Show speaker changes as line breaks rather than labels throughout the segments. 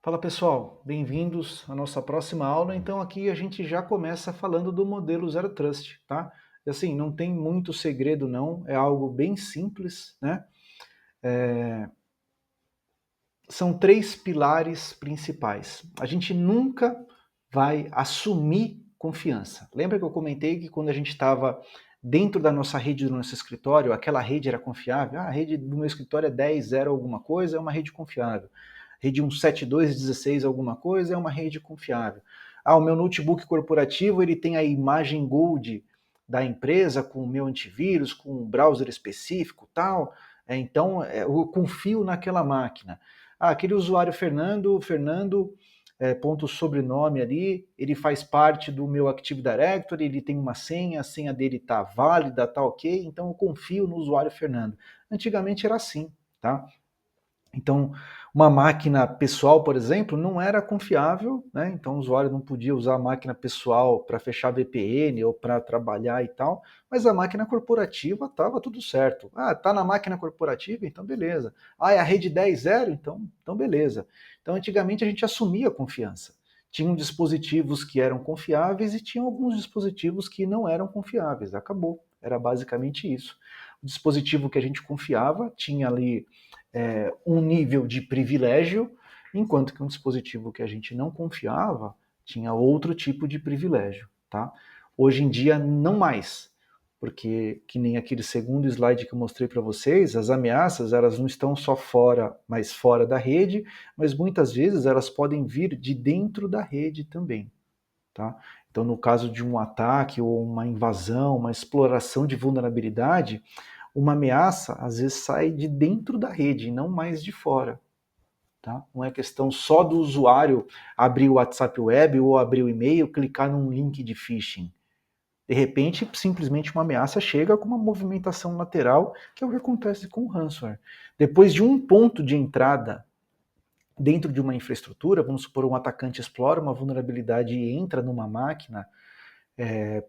Fala pessoal, bem-vindos à nossa próxima aula. Então aqui a gente já começa falando do modelo Zero Trust, tá? E assim, não tem muito segredo não, é algo bem simples, né? São três pilares principais. A gente nunca vai assumir confiança. Lembra que eu comentei que quando a gente estava dentro da nossa rede do nosso escritório, aquela rede era confiável? Ah, a rede do meu escritório é 10.0 alguma coisa, é uma rede confiável. Rede 172.16 alguma coisa, é uma rede confiável. Ah, o meu notebook corporativo, ele tem a imagem Gold da empresa com o meu antivírus, com um browser específico, tal. Então, eu confio naquela máquina. Ah, aquele usuário Fernando, ponto sobrenome ali, ele faz parte do meu Active Directory, ele tem uma senha, a senha dele está válida, está ok, então eu confio no usuário Fernando. Antigamente era assim, tá? Então, uma máquina pessoal, por exemplo, não era confiável, né? Então o usuário não podia usar a máquina pessoal para fechar VPN ou para trabalhar e tal, mas a máquina corporativa estava tudo certo. Ah, tá na máquina corporativa, então beleza. Ah, é a rede 10.0, então beleza. Então antigamente a gente assumia confiança. Tinham dispositivos que eram confiáveis e tinham alguns dispositivos que não eram confiáveis. Acabou. Era basicamente isso. O dispositivo que a gente confiava tinha ali um nível de privilégio, enquanto que um dispositivo que a gente não confiava tinha outro tipo de privilégio, tá? Hoje em dia, não mais, porque, que nem aquele segundo slide que eu mostrei para vocês, as ameaças, elas não estão só fora, mas fora da rede, mas muitas vezes elas podem vir de dentro da rede também, tá? Então, no caso de um ataque ou uma invasão, uma exploração de vulnerabilidade, uma ameaça às vezes sai de dentro da rede, e não mais de fora. Tá? Não é questão só do usuário abrir o WhatsApp Web ou abrir o e-mail, clicar num link de phishing. De repente, simplesmente uma ameaça chega com uma movimentação lateral, que é o que acontece com o ransomware. Depois de um ponto de entrada dentro de uma infraestrutura, vamos supor um atacante explora uma vulnerabilidade e entra numa máquina,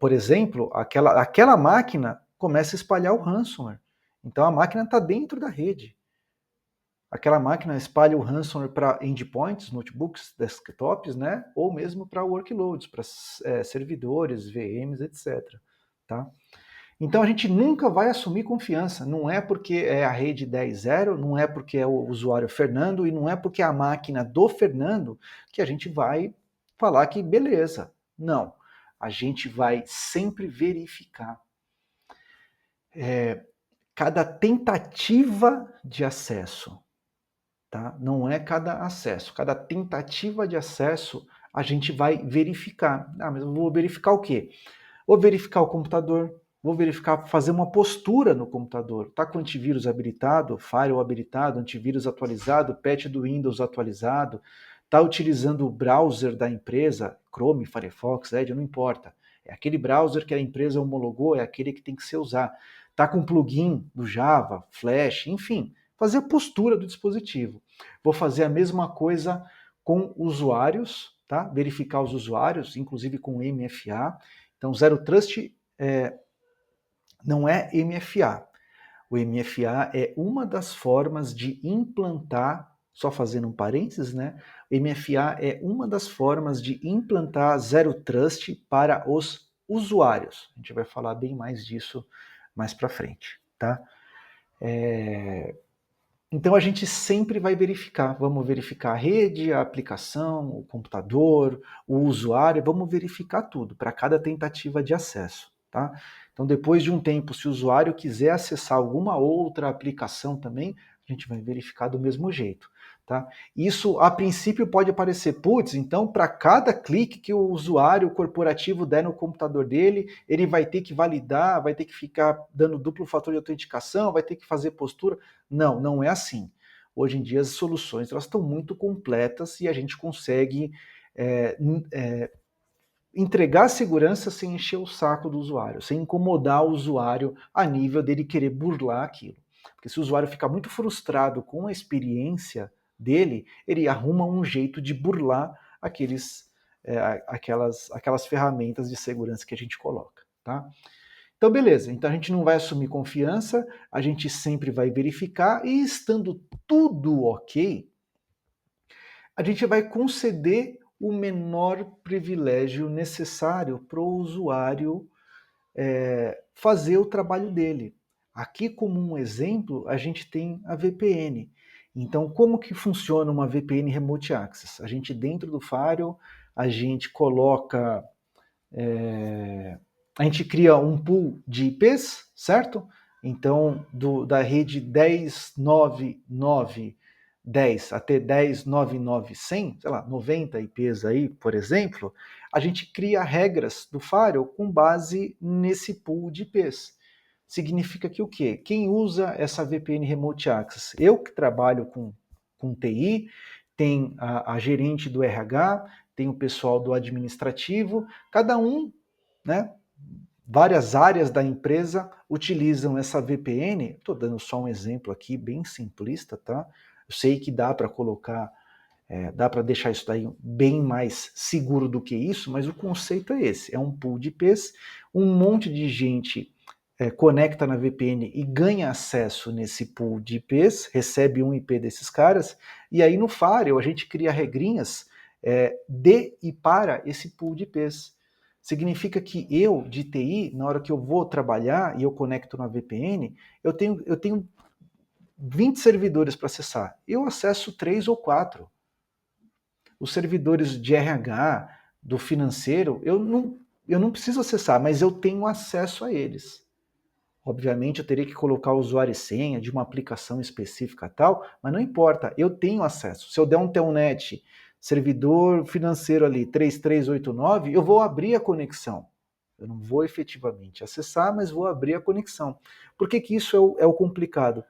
por exemplo, aquela máquina começa a espalhar o ransomware. Então a máquina está dentro da rede. Aquela máquina espalha o ransomware para endpoints, notebooks, desktops, né? Ou mesmo para workloads, para servidores, VMs, etc. Tá? Então a gente nunca vai assumir confiança. Não é porque é a rede 10.0, não é porque é o usuário Fernando e não é porque é a máquina do Fernando que a gente vai falar que beleza. Não. A gente vai sempre verificar. Cada tentativa de acesso, tá? Não é cada acesso. Cada tentativa de acesso a gente vai verificar. Ah, mas eu vou verificar o quê? Vou verificar o computador, vou verificar, fazer uma postura no computador. Está com antivírus habilitado, firewall habilitado, antivírus atualizado, patch do Windows atualizado, está utilizando o browser da empresa, Chrome, Firefox, Edge, não importa. É aquele browser que a empresa homologou, é aquele que tem que ser usar. Está com plugin do Java, Flash, enfim, fazer a postura do dispositivo. Vou fazer a mesma coisa com usuários, tá? Verificar os usuários, inclusive com MFA. Então, Zero Trust não é MFA. O MFA é uma das formas de implantar, só fazendo um parênteses, né? O MFA é uma das formas de implantar Zero Trust para os usuários. A gente vai falar bem mais disso mais para frente, tá? Então a gente sempre vai verificar, vamos verificar a rede, a aplicação, o computador, o usuário, vamos verificar tudo para cada tentativa de acesso, tá? Então depois de um tempo, se o usuário quiser acessar alguma outra aplicação também, a gente vai verificar do mesmo jeito, tá? Isso a princípio pode parecer, putz, então para cada clique que o usuário corporativo der no computador dele, ele vai ter que validar, vai ter que ficar dando duplo fator de autenticação, vai ter que fazer postura. Não, não é assim. Hoje em dia as soluções elas estão muito completas e a gente consegue é, é, entregar segurança sem encher o saco do usuário, sem incomodar o usuário a nível dele querer burlar aquilo. Porque se o usuário ficar muito frustrado com a experiência dele, ele arruma um jeito de burlar aquelas ferramentas de segurança que a gente coloca, tá? Então, beleza. Então, a gente não vai assumir confiança, a gente sempre vai verificar, e estando tudo ok, a gente vai conceder o menor privilégio necessário para o usuário fazer o trabalho dele. Aqui, como um exemplo, a gente tem a VPN. Então, como que funciona uma VPN Remote Access? A gente, dentro do Firewall, a gente coloca... a gente cria um pool de IPs, certo? Então, da rede 10.9.9.10 até 10.9.9.100, sei lá, 90 IPs aí, por exemplo, a gente cria regras do Firewall com base nesse pool de IPs. Significa que o quê? Quem usa essa VPN Remote Access? Eu que trabalho com TI, tem a gerente do RH, tem o pessoal do administrativo, cada um, né? Várias áreas da empresa utilizam essa VPN. Estou dando só um exemplo aqui, bem simplista, tá? Eu sei que dá para colocar, dá para deixar isso daí bem mais seguro do que isso, mas o conceito é esse: é um pool de IPs, um monte de gente conecta na VPN e ganha acesso nesse pool de IPs, recebe um IP desses caras, e aí no Firewall a gente cria regrinhas de e para esse pool de IPs. Significa que eu, de TI, na hora que eu vou trabalhar e eu conecto na VPN, eu tenho 20 servidores para acessar. Eu acesso 3 ou 4. Os servidores de RH, do financeiro, eu não preciso acessar, mas eu tenho acesso a eles. Obviamente eu teria que colocar o usuário e senha de uma aplicação específica tal, mas não importa, eu tenho acesso. Se eu der um telnet, servidor financeiro ali 3389, eu vou abrir a conexão. Eu não vou efetivamente acessar, mas vou abrir a conexão. Por que isso é o complicado?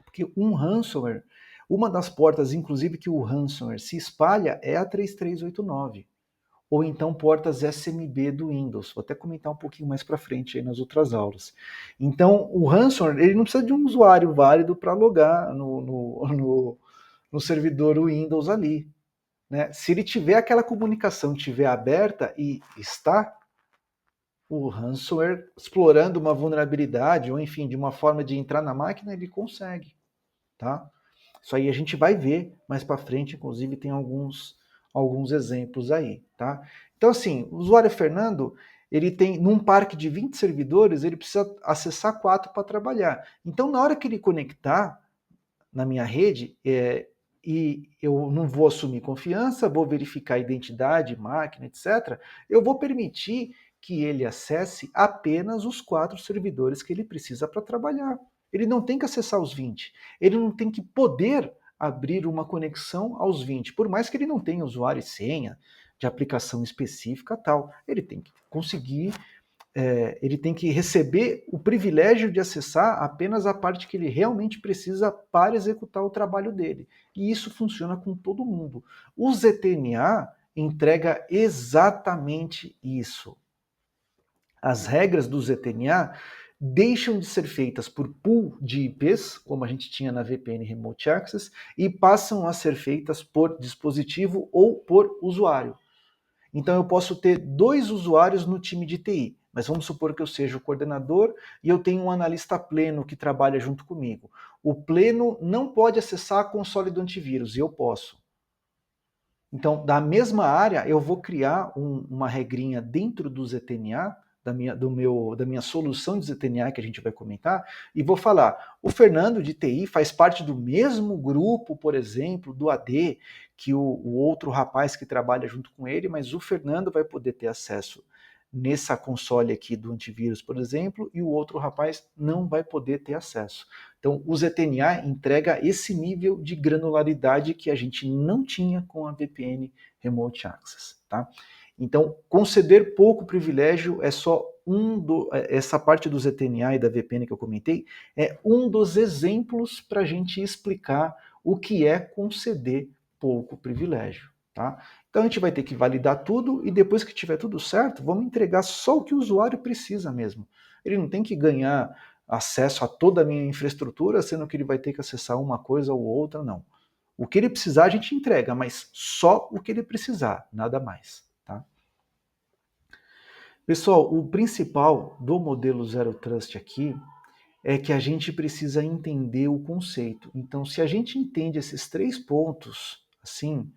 Porque um ransomware, uma das portas, inclusive, que o ransomware se espalha é a 3389. Ou então portas SMB do Windows. Vou até comentar um pouquinho mais para frente aí nas outras aulas. Então, o ransomware, ele não precisa de um usuário válido para logar no servidor Windows ali. Né? Se ele tiver aquela comunicação, tiver aberta e está, o ransomware explorando uma vulnerabilidade, ou enfim, de uma forma de entrar na máquina, ele consegue. Tá? Isso aí a gente vai ver mais para frente, inclusive tem alguns exemplos aí, tá? Então assim, o usuário Fernando, ele tem, num parque de 20 servidores, ele precisa acessar 4 para trabalhar. Então na hora que ele conectar na minha rede, e eu não vou assumir confiança, vou verificar a identidade, máquina, etc., eu vou permitir que ele acesse apenas os 4 servidores que ele precisa para trabalhar. Ele não tem que acessar os 20. Ele não tem que poder abrir uma conexão aos 20, por mais que ele não tenha usuário e senha de aplicação específica tal. Ele tem que conseguir, ele tem que receber o privilégio de acessar apenas a parte que ele realmente precisa para executar o trabalho dele. E isso funciona com todo mundo. O ZTNA entrega exatamente isso. As regras do ZTNA deixam de ser feitas por pool de IPs, como a gente tinha na VPN Remote Access, e passam a ser feitas por dispositivo ou por usuário. Então eu posso ter 2 usuários no time de TI, mas vamos supor que eu seja o coordenador e eu tenho um analista pleno que trabalha junto comigo. O pleno não pode acessar a console do antivírus, e eu posso. Então, da mesma área, eu vou criar uma regrinha dentro do ZTNA, da minha solução de ZTNA que a gente vai comentar, e vou falar, o Fernando de TI faz parte do mesmo grupo, por exemplo, do AD, que o outro rapaz que trabalha junto com ele, mas o Fernando vai poder ter acesso nessa console aqui do antivírus, por exemplo, e o outro rapaz não vai poder ter acesso. Então, o ZTNA entrega esse nível de granularidade que a gente não tinha com a VPN Remote Access, tá? Então, conceder pouco privilégio é só essa parte do ZTNA e da VPN que eu comentei, é um dos exemplos para a gente explicar o que é conceder pouco privilégio, tá? Então a gente vai ter que validar tudo e depois que tiver tudo certo, vamos entregar só o que o usuário precisa mesmo. Ele não tem que ganhar acesso a toda a minha infraestrutura, sendo que ele vai ter que acessar uma coisa ou outra, não. O que ele precisar a gente entrega, mas só o que ele precisar, nada mais. Tá? Pessoal, o principal do modelo Zero Trust aqui é que a gente precisa entender o conceito. Então, se a gente entende esses 3 pontos, assim,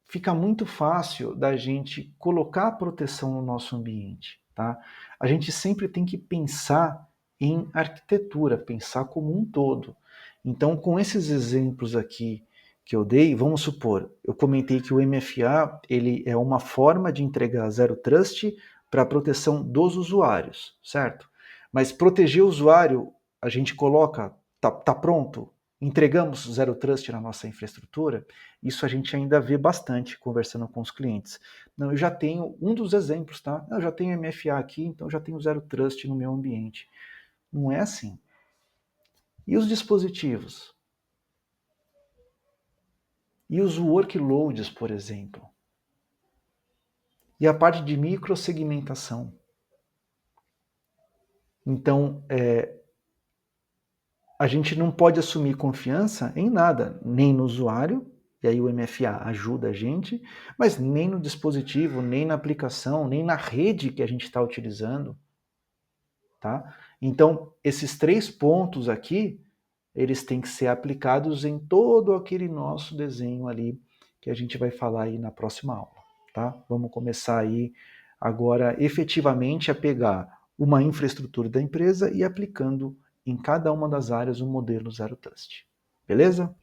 fica muito fácil da gente colocar proteção no nosso ambiente, tá? A gente sempre tem que pensar em arquitetura, pensar como um todo. Então, com esses exemplos aqui que eu dei, vamos supor, eu comentei que o MFA ele é uma forma de entregar Zero Trust para a proteção dos usuários, certo? Mas proteger o usuário, a gente coloca, tá pronto? Entregamos Zero Trust na nossa infraestrutura? Isso a gente ainda vê bastante conversando com os clientes. Não, eu já tenho um dos exemplos, tá? Eu já tenho MFA aqui, então eu já tenho Zero Trust no meu ambiente. Não é assim. E os dispositivos? E os workloads, por exemplo? E a parte de microsegmentação? Então, a gente não pode assumir confiança em nada, nem no usuário, e aí o MFA ajuda a gente, mas nem no dispositivo, nem na aplicação, nem na rede que a gente está utilizando. Tá? Então, esses 3 pontos aqui, eles têm que ser aplicados em todo aquele nosso desenho ali que a gente vai falar aí na próxima aula. Tá? Vamos começar aí agora efetivamente a pegar uma infraestrutura da empresa e aplicando em cada uma das áreas um modelo Zero Trust. Beleza?